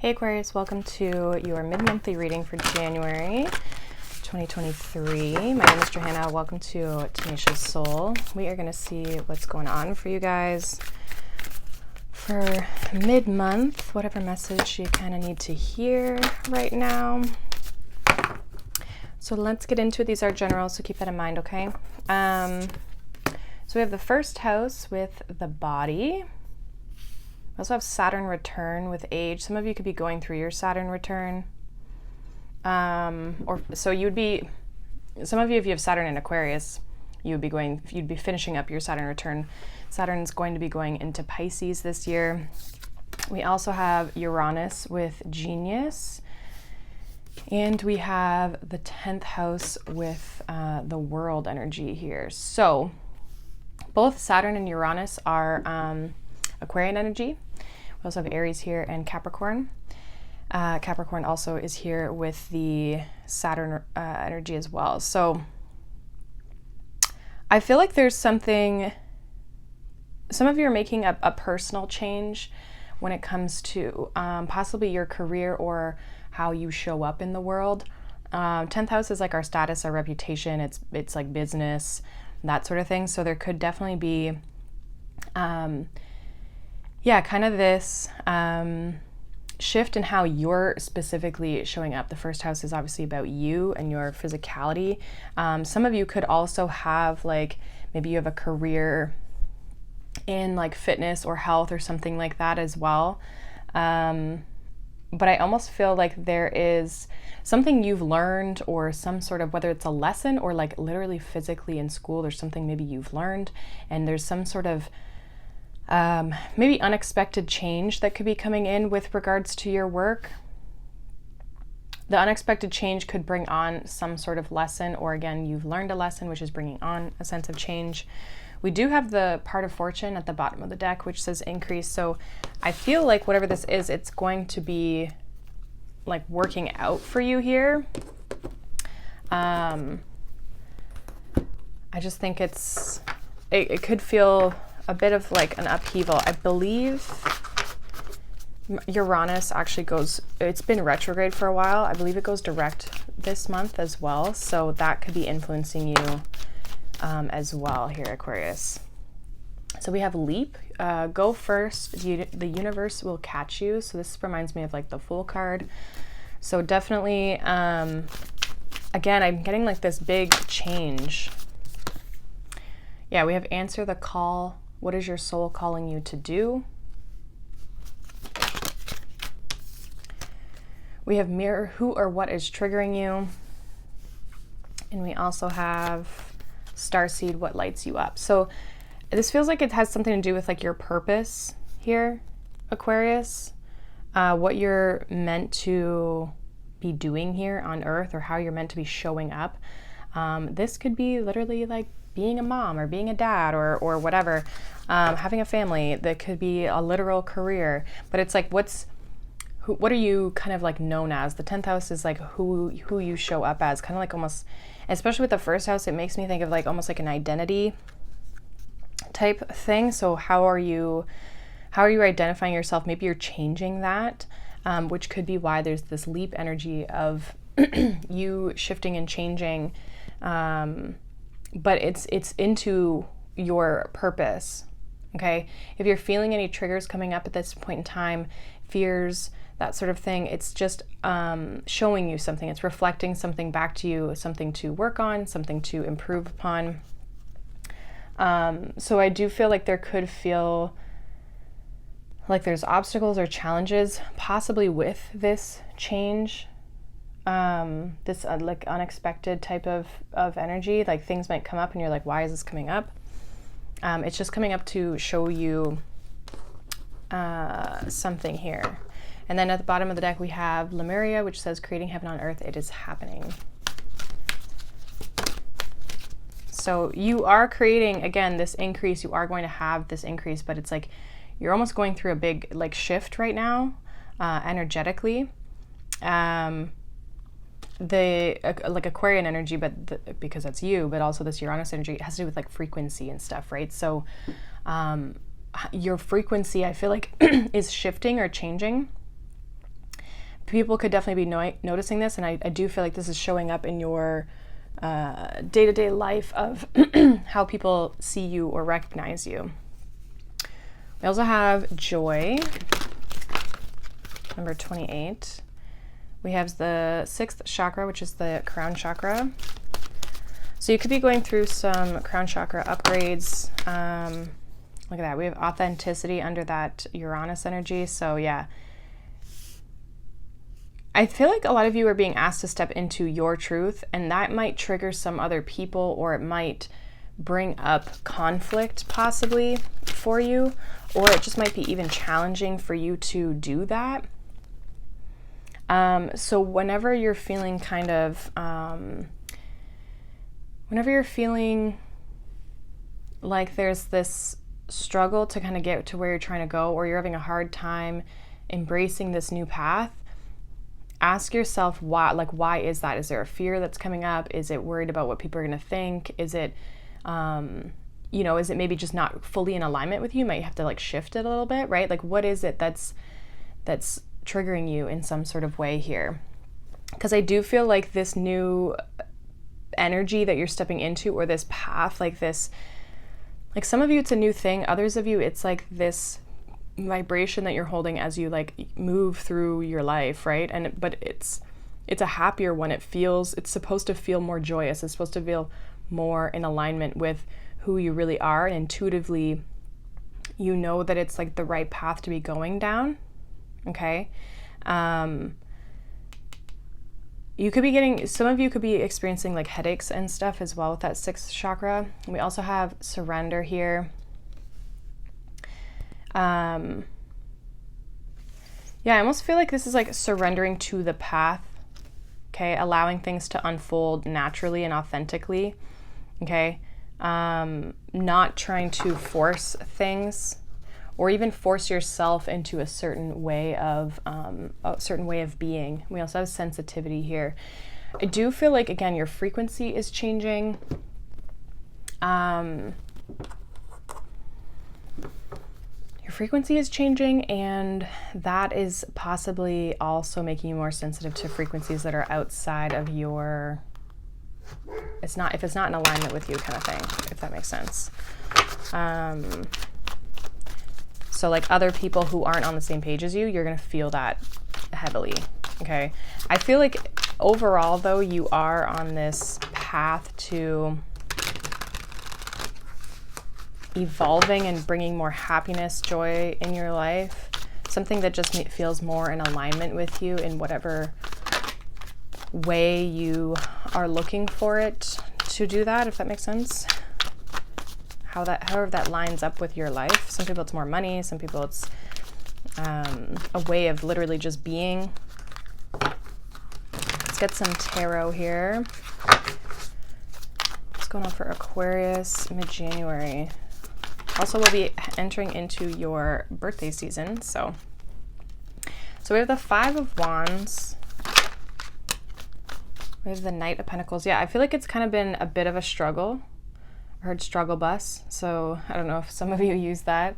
Hey Aquarius, welcome to your mid-monthly reading for January 2023. My name is Johanna. Welcome to Tenacious Soul. We are going to see what's going on for you guys for mid-month, whatever message you kind of need to hear right now. So let's get into it. These are general, so keep that in mind, okay? So we have the first house with the body. We also have Saturn return with age. Some of you could be going through your Saturn return. So you'd be, some of you, if you have Saturn in Aquarius, you'd be finishing up your Saturn return. Saturn's going to be going into Pisces this year. We also have Uranus with Genius. And we have the 10th house with the world energy here. So both Saturn and Uranus are Aquarian energy. We also have Aries here and Capricorn. Capricorn also is here with the Saturn energy as well. So I feel like there's something, some of you are making a personal change when it comes to possibly your career or how you show up in the world. 10th house is like our status, our reputation. It's like business, that sort of thing. So there could definitely be kind of this shift in how you're specifically showing up. The first house is obviously about you and your physicality. Some of you could also have, like, maybe you have a career in like fitness or health or something like that as well. But I almost feel like there is something you've learned, or some sort of, whether it's a lesson or like literally physically in school, there's something maybe you've learned, and there's some sort of maybe unexpected change that could be coming in with regards to your work. The unexpected change could bring on some sort of lesson, or again, you've learned a lesson, which is bringing on a sense of change. We do have the part of fortune at the bottom of the deck, which says increase. So I feel like whatever this is, it's going to be like working out for you here. I just think it could feel a bit of like an upheaval. I believe Uranus actually it's been retrograde for a while. I believe it goes direct this month as well. So that could be influencing you as well here, Aquarius. So we have leap, go first, the universe will catch you. So this reminds me of like the Fool card. So definitely, again, I'm getting like this big change. Yeah, we have answer the call. What is your soul calling you to do? We have mirror, who or what is triggering you? And we also have starseed, what lights you up? So this feels like it has something to do with like your purpose here, Aquarius. What you're meant to be doing here on Earth, or how you're meant to be showing up. This could be literally like being a mom or being a dad or whatever, having a family. That could be a literal career, but it's like, what are you kind of like known as? The 10th house is like who you show up as, kind of like almost, especially with the first house, it makes me think of like almost like an identity type thing. So how are you identifying yourself? Maybe you're changing that, which could be why there's this leap energy of you shifting and changing. But it's into your purpose, okay? If you're feeling any triggers coming up at this point in time, fears, that sort of thing, it's just showing you something. It's reflecting something back to you, something to work on, something to improve upon. So I do feel like there could feel like there's obstacles or challenges possibly with this change. This like unexpected type of energy, like things might come up and you're like, why is this coming up? It's just coming up to show you something here. And then at the bottom of the deck we have Lemuria, which says creating heaven on earth, it is happening. So you are creating, again, this increase. You are going to have this increase, but it's like you're almost going through a big like shift right now, energetically. The like Aquarian energy, but because that's you, but also this Uranus energy, it has to do with like frequency and stuff, right? So your frequency, I feel like, is shifting or changing. people could definitely be noticing this, and I do feel like this is showing up in your day-to-day life of how people see you or recognize you. We also have joy, number 28. We have the 6th chakra, which is the crown chakra. So you could be going through some crown chakra upgrades. Look at that. We have authenticity under that Uranus energy. So yeah, I feel like a lot of you are being asked to step into your truth, and that might trigger some other people, or it might bring up conflict possibly for you, or it just might be even challenging for you to do that. So whenever you're feeling whenever you're feeling like there's this struggle to kind of get to where you're trying to go, or you're having a hard time embracing this new path, ask yourself why. Like, why is that? Is there a fear that's coming up? Is it worried about what people are going to think? Is it, is it maybe just not fully in alignment with you? You might have to like shift it a little bit, right? Like, what is it that's triggering you in some sort of way here? Because I do feel like this new energy that you're stepping into, or this path, like some of you it's a new thing, others of you it's like this vibration that you're holding as you like move through your life, right? But it's a happier one. It's supposed to feel more joyous. It's supposed to feel more in alignment with who you really are, and intuitively you know that it's like the right path to be going down. Okay. Some of you could be experiencing like headaches and stuff as well with that 6th chakra. We also have surrender here. I almost feel like this is like surrendering to the path, okay? Allowing things to unfold naturally and authentically, okay? Not trying to force things, or even force yourself into a certain way of being. We also have sensitivity here. I do feel like, again, your frequency is changing. Your frequency is changing, and that is possibly also making you more sensitive to frequencies that are outside of your, if it's not in alignment with you kind of thing, if that makes sense. So like other people who aren't on the same page as you, you're going to feel that heavily, okay? I feel like overall, though, you are on this path to evolving and bringing more happiness, joy in your life, something that just feels more in alignment with you in whatever way you are looking for it to do that, if that makes sense. However that lines up with your life. Some people it's more money, some people it's a way of literally just being. Let's get some tarot here. What's going on for Aquarius mid-January? Also, we'll be entering into your birthday season. So we have the 5 of Wands. We have the Knight of Pentacles. Yeah, I feel like it's kind of been a bit of a struggle. I heard struggle bus, so I don't know if some of you use that,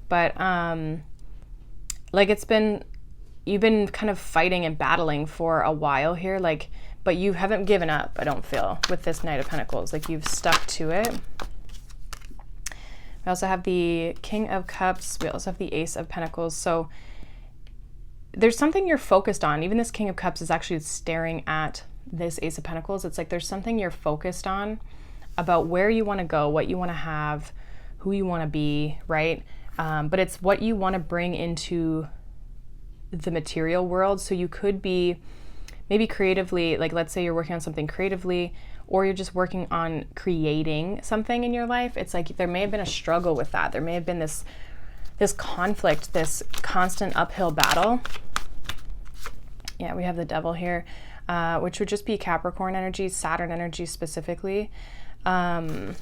but like you've been kind of fighting and battling for a while here, like, but you haven't given up, I don't feel, with this Knight of Pentacles. Like, you've stuck to it. We also have the King of Cups. We also have the Ace of Pentacles. So there's something you're focused on. Even this King of Cups is actually staring at this Ace of Pentacles. It's like there's something you're focused on about where you want to go, what you want to have, who you want to be, right? But it's what you want to bring into the material world. So you could be maybe creatively, like let's say you're working on something creatively, or you're just working on creating something in your life. It's like there may have been a struggle with that. There may have been this conflict, this constant uphill battle. Yeah, we have the Devil here, which would just be Capricorn energy, Saturn energy specifically. I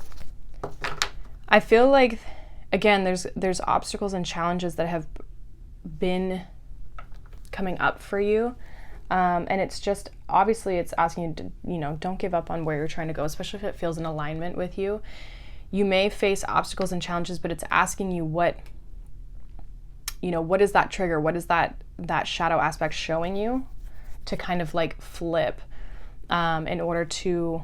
feel like, again, there's obstacles and challenges that have been coming up for you. And it's just, obviously it's asking you to, don't give up on where you're trying to go, especially if it feels in alignment with you. You may face obstacles and challenges, but it's asking you what is that trigger? What is that shadow aspect showing you? to kind of like flip in order to,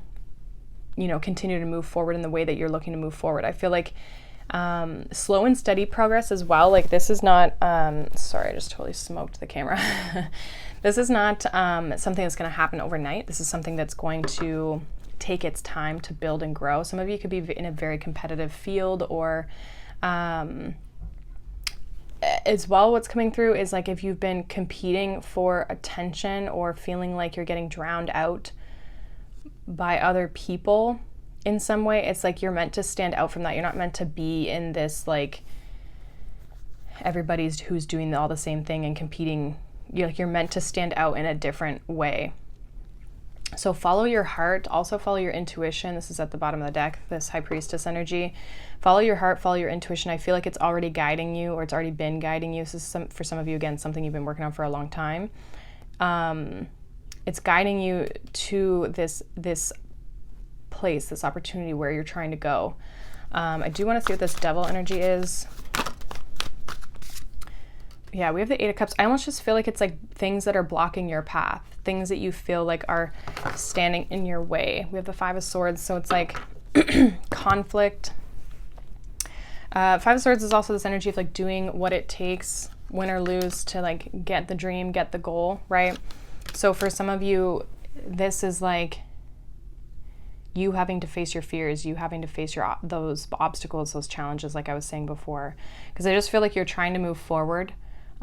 you know, continue to move forward in the way that you're looking to move forward. I feel like slow and steady progress as well. Like this is not, sorry, I just totally smoked the camera. This is not something that's going to happen overnight. This is something that's going to take its time to build and grow. Some of you could be in a very competitive field, or as well, what's coming through is like if you've been competing for attention or feeling like you're getting drowned out by other people in some way, it's like you're meant to stand out from that. You're not meant to be in this like everybody's who's doing all the same thing and competing. You're meant to stand out in a different way. So follow your heart, also follow your intuition. This is at the bottom of the deck, this High Priestess energy. Follow your heart, follow your intuition. I feel like it's already guiding you, or it's already been guiding you. This is for some of you, again, something you've been working on for a long time. It's guiding you to this place, this opportunity where you're trying to go. I do want to see what this Devil energy is. Yeah, we have the Eight of Cups. I almost just feel like it's like things that are blocking your path, things that you feel like are standing in your way. We have the Five of Swords, so it's like conflict. Five of Swords is also this energy of like doing what it takes, win or lose, to like get the dream, get the goal, right? So for some of you, this is like you having to face your fears, you having to face those obstacles, those challenges, like I was saying before. Because I just feel like you're trying to move forward,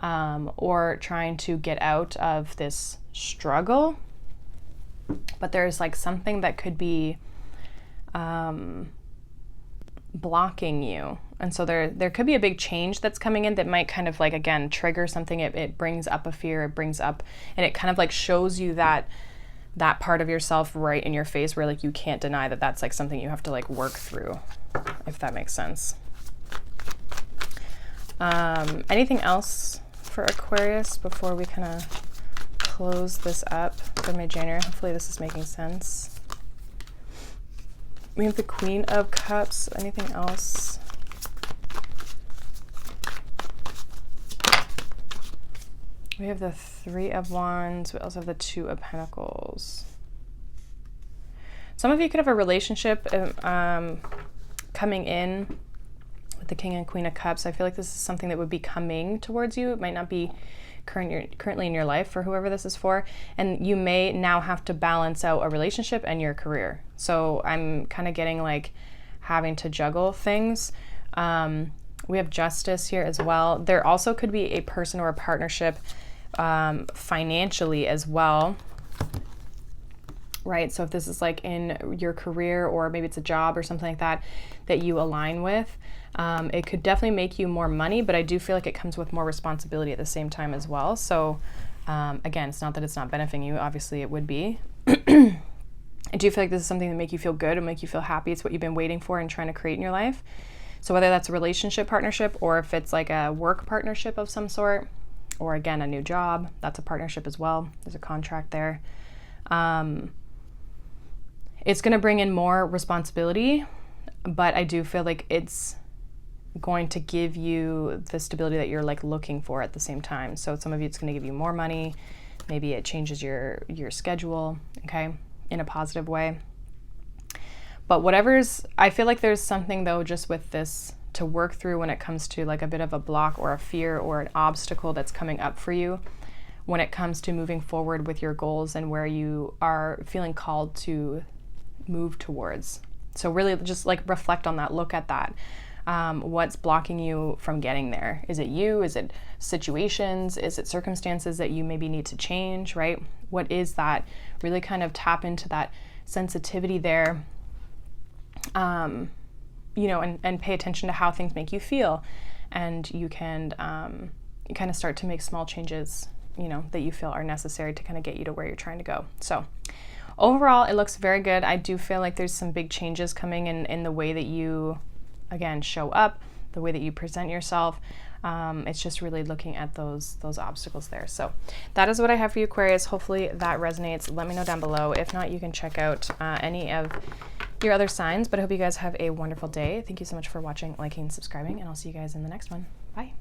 or trying to get out of this struggle, but there's like something that could be blocking you. And so there could be a big change that's coming in that might kind of like, again, trigger something. It brings up a fear, it brings up, and it kind of like shows you that part of yourself right in your face, where like you can't deny that that's like something you have to like work through, if that makes sense. Anything else for Aquarius before we kind of close this up for May, January? Hopefully this is making sense. We have the Queen of Cups. Anything else? We have the Three of Wands. We also have the Two of Pentacles. Some of you could have a relationship coming in with the King and Queen of Cups. I feel like this is something that would be coming towards you. It might not be currently in your life for whoever this is for. And you may now have to balance out a relationship and your career. So I'm kind of getting like having to juggle things. We have Justice here as well. There also could be a person or a partnership financially as well, right? So if this is like in your career, or maybe it's a job or something like that that you align with, it could definitely make you more money, but I do feel like it comes with more responsibility at the same time as well. So again, it's not that it's not benefiting you. Obviously it would be. I do feel like this is something that make you feel good and make you feel happy. It's what you've been waiting for and trying to create in your life. So whether that's a relationship partnership, or if it's like a work partnership of some sort, or again, a new job, that's a partnership as well. There's a contract there. It's going to bring in more responsibility, but I do feel like it's going to give you the stability that you're like looking for at the same time. So some of you, it's going to give you more money. Maybe it changes your schedule, okay, in a positive way. But I feel like there's something though just with this to work through when it comes to like a bit of a block or a fear or an obstacle that's coming up for you when it comes to moving forward with your goals and where you are feeling called to move towards. So really just like reflect on that, look at that. What's blocking you from getting there? Is it you? Is it situations? Is it circumstances that you maybe need to change, right? What is that? Really kind of tap into that sensitivity there. You know, and pay attention to how things make you feel. And you can kind of start to make small changes, you know, that you feel are necessary to kind of get you to where you're trying to go. So overall, it looks very good. I do feel like there's some big changes coming in the way that you, again, show up, the way that you present yourself. It's just really looking at those obstacles there. So that is what I have for you, Aquarius. Hopefully that resonates. Let me know down below. If not, you can check out any of your other signs, but I hope you guys have a wonderful day. Thank you so much for watching, liking, subscribing, and I'll see you guys in the next one. Bye.